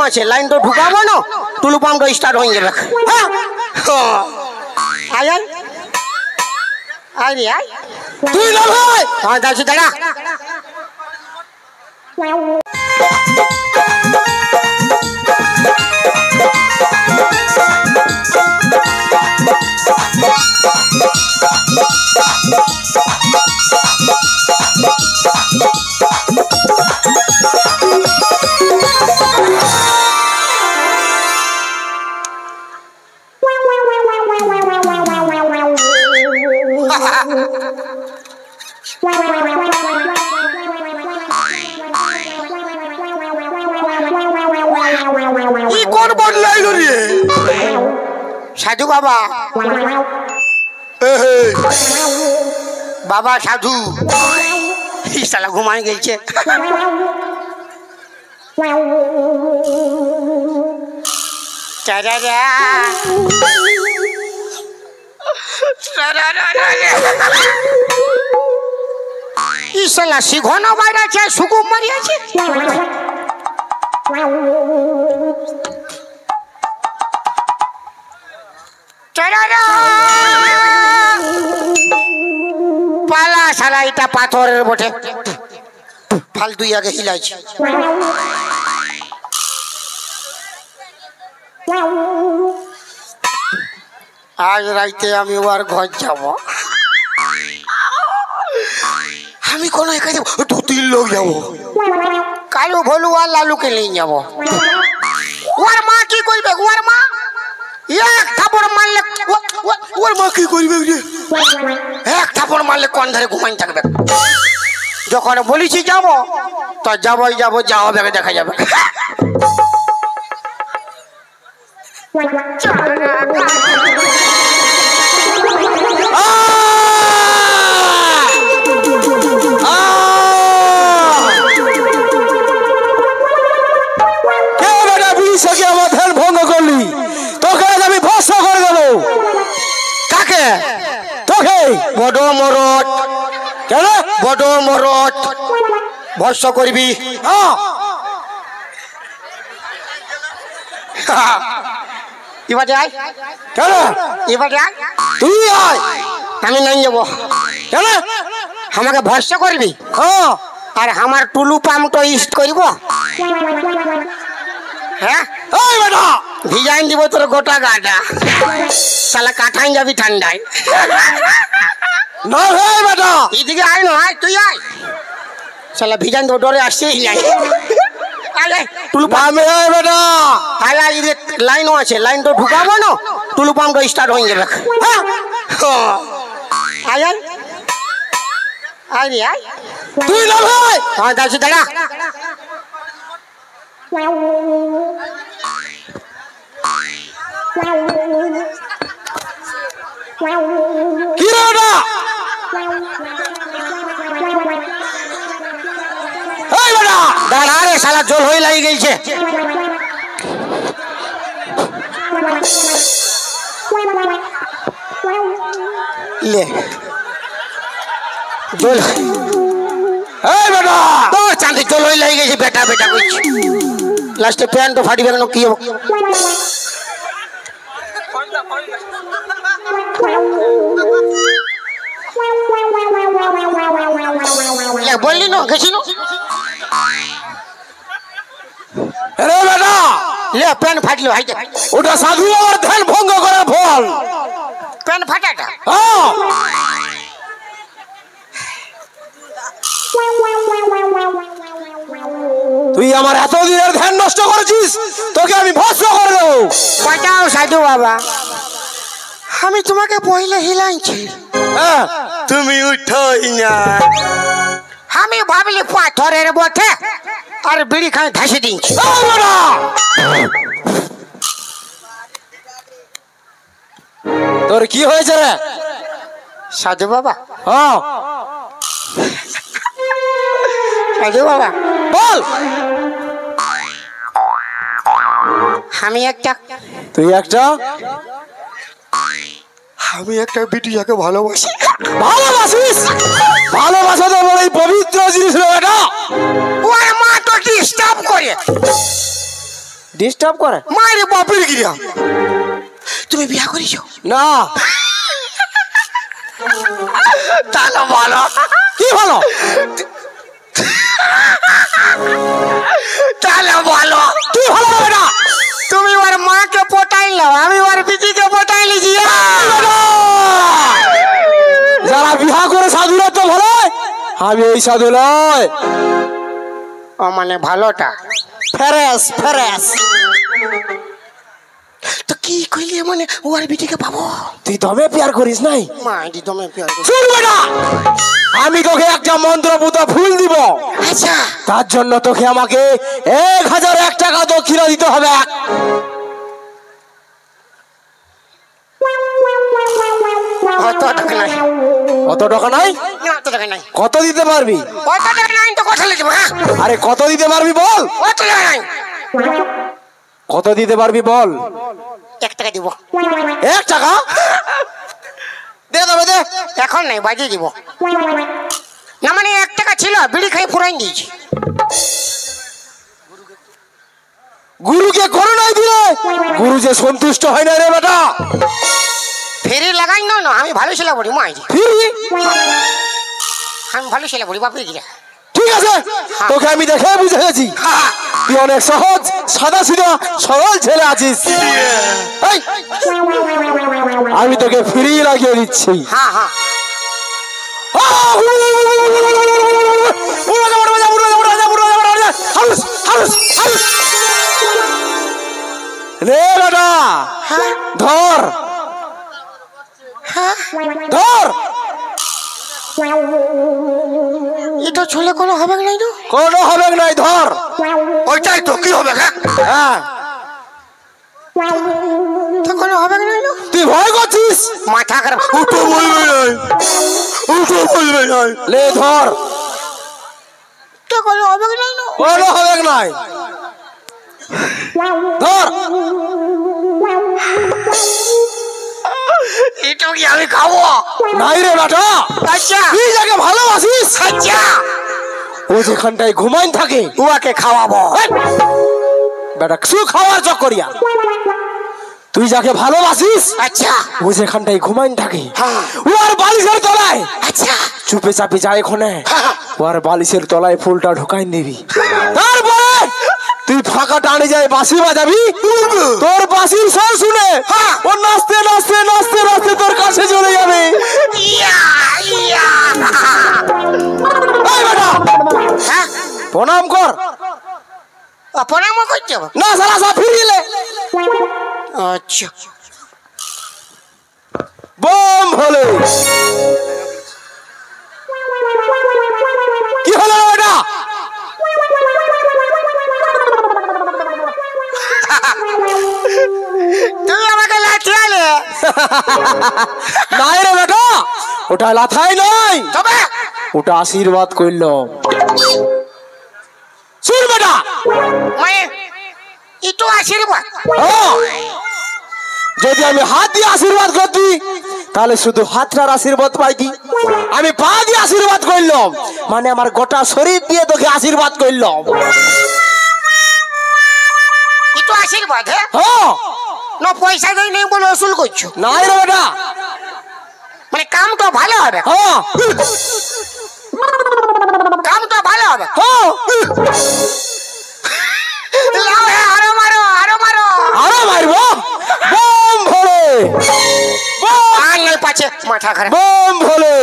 আছে, লাইন তো ঢুকাবো না, টুলু পাম্পটা স্টার্ট হয়ে যাবে। হ্যাঁ আয় আয় আয় রে আয়, তুই না ভাই? হ্যাঁ যাচ্ছি, দাঁড়া। সাধু বাবা, বাবা সাধু সালা ঘুমায় গেছে। ইসালা শিখনো বাইরে আছে, সুকুম মারিয়াছে। পালা সালা, এটা পাথরের বটে, ফালতু আগে হিলাইছে। আজ রাইতে আমি ওর ঘর যাব। আমি কোনো একা যাবো, 2-3 লোক যাবো। কালু ভলু আর লালুকে নিয়ে যাবো। ওর মা কি করবে? ওর মা এক থাপড় মারলে, ওর মা কি করবে? এক থাপড় মারলে কোন ধারে ঘুমাই থাকবে। যখন বলেছি যাবো তো যাবোই যাবো, যা হবে দেখা যাবে। আমার ধ্যান ভঙ্গ করলি, তোকে আমি ভস্ম করে দেবো। কাকে? তোকে। বড় মরদ। কেন বড় মরদ ভস্ম করবি? এবারে আয়। কেন? এবারে আয়। তুই আয়। আমি নাই যাবো। কেন? আমাকে ভস্ম করবি? আর আমার টুলু পাম্পটা ইস্ট করব। হ্যাঁ ভিজাইন দিব তোর গোটা গাটা, শালা কাঠাই যাবি ঠান্ডায়। না ভাই বেটা, এদিকে আয় না, আয় তুই আয়। শালা ভিজাইন দেবো, ডরে আসছেই নাই। টুলু পাম্প বেটা, আয় আয়, লাইনও আছে, লাইন তো ঢুকাবো না, টুলু পাম্পটা স্টার্ট হয়ে যাবে। আয় আয় আয় রে আয়। তুই না ভাই? হ্যাঁ যাচ্ছি, দাঁড়া। কি রে বেটা? এই বেটা দাঁড়া রে, শালা জল হয়ে লাগে গেছে। লে জল, এই বেটা তোর চাঁদে জল হয়ে লাগে গেছে। বেটা বেটা করছি, লাস্টে প্যান্ট তো ফাটি বেরোনো, কি হবো? বললি না গেছিল। বেটা লে প্যান্ট ফাটলো, হাইতে ওটা সাধু আর ধ্যান ভঙ্গ করার ফল। প্যান্ট ফাটাটা তুই আমার এতদিনের ধ্যান নষ্ট করেছিস, তোকে আমি ভস্ম করে দেবো। বাঁচাও সাধু বাবা, আমি তোমাকে পहिले হিলাইছি, তুমি উঠোই না। আমি ভাবলি পাথরের বটে আর বিড়ি খাই ধাসি দিচ্ছি। তোর কি হয়েছে রে সাধু বাবা? সাধু বাবা বল। আমি একটা, তুই একটা, আমি একটা বিটিয়াকে ভালোবাসি। ভালোবাসিস? ভালোবাসা তো বড় পবিত্র জিনিস রে বেটা। ওর মা তো ডিস্টার্ব করে, ডিস্টার্ব করে মায়ের বাপের গিয়া তুমি বিয়া করিস না তাহলে বলো কি ভালো তাহলে বলো কি ভালো হবে না তুমি ওর মাকে পটাইলো আমি ওর বিটিকে পটাইলি যারা বিবাহ করে সাধুরা তো ভালো আমি এই সাধু নয় ও মানে ভালোটা ফেরেস ফেরেস তো কি কইলি মানে ওর বিটিকে পাবো তুই দমে প্যার করিস নাই মাইটি তুমি প্যার করো শুন বেটা আমি তোকে একটা মন্ত্রপুত ফুল দিব আচ্ছা তার জন্য তোকে আমাকে 1001 টাকা দক্ষিণা দিতে হবে অত টাকা নাই কত টাকা নাই না অত টাকা নাই কত দিতে পারবি অত টাকা নাই তো কথা লিখবো হ্যাঁ আরে কত দিতে পারবি বল অত টাকা নাই কত দিতে পারবি বল 1 টাকা দিব 1 টাকা দে দেবে দে এখন নাই বাজিয়ে দিব না মানে 1 টাকা ছিল বিড়ি খাই ফুরাই দিয়েছি গুরুকে করো নাই দিলে গুরু যে সন্তুষ্ট হয় না রে বেটা ফেরি লাগাই না না আমি ভালো ছিল বলি মাই ফিরি আমি ভালো ছিল বলি বাপরে গিয়া ঠিক আছে তোকে আমি দেখে বুঝে গেছি তুই অনেক সহজ সাদা সিধা সরল ছেলে আছিস এই, আমি তোকে ফ্রি লাগিয়ে দিচ্ছি হ্যাঁ হ্যাঁ রে বেটা ধর ধর এটা চলে কোনো হবে নাই তো কোনো হবে নাই ধর ওইটাই তো কি হবে হ্যাঁ হ্যাঁ তো কোনো হবে নাই তো তুই ভয় করছিস মাথা খারাপ উঠো বলবে নাই উঠো বলবে নাই লে ধর তো কোনো হবে নাই তো কোনো হবে নাই ধর এটা কি আমি খাবো নাই রে বেটা আচ্ছা তুই যাকে ভালোবাসিস আচ্ছা ও যেখানটায় ঘুমাইন থাকে উয়াকে খাওয়াবো বেটা কিছু খাওয়ার চক্করিয়া তুই যাকে ভালোবাসিস আচ্ছা ও যেখানটায় ঘুমাইন থাকে হ্যাঁ ওর বালিশের তলায় আচ্ছা চুপে চাপে যায় এখানে হ্যাঁ ওর বালিশের তলায় ফুলটা ঢুকাই দিবি তারপরে তুই ফাঁকা টানে যায় বাঁশি বাজাবি তোর বাঁশির স্বর শুনে ও নাচতে নাচতে নাচতে নাচতে তোর কাছে চলে যাবে ইয়া ইয়া এই বেটা হ্যাঁ প্রণাম কর প্রণাম করতে হবে না সালা সব ফিরিলে আচ্ছা বম হলে কি হলো এটা তুমি আমাকে লাঠিয়ালে নাই রে বেটা ওটা লাথাই নয় তবে ওটা আশীর্বাদ করল শুন বেটা মানে ইটো আশীর্বাদ হ্যাঁ, যদি আমি হাত দিয়ে আশীর্বাদ করতি তাহলে শুধু হাতটার আশীর্বাদ পাইতি আমি পা দিয়ে আশীর্বাদ করলাম মানে আমার গোটা শরীর দিয়ে তোকে আশীর্বাদ করলাম ইটো আশীর্বাদ হ্যাঁ হ্যাঁ না পয়সা দেই নেই বলে ওসুল করছো নাই রে বেটা মানে কামটা ভালো হবে হ্যাঁ কামটা ভালো হবে হ্যাঁ লাও হে আরো মারো আরো মারো আরো মারবো বম ভোলে আর নাই পাচ্ছে মাথা খারাপ বম ভোলে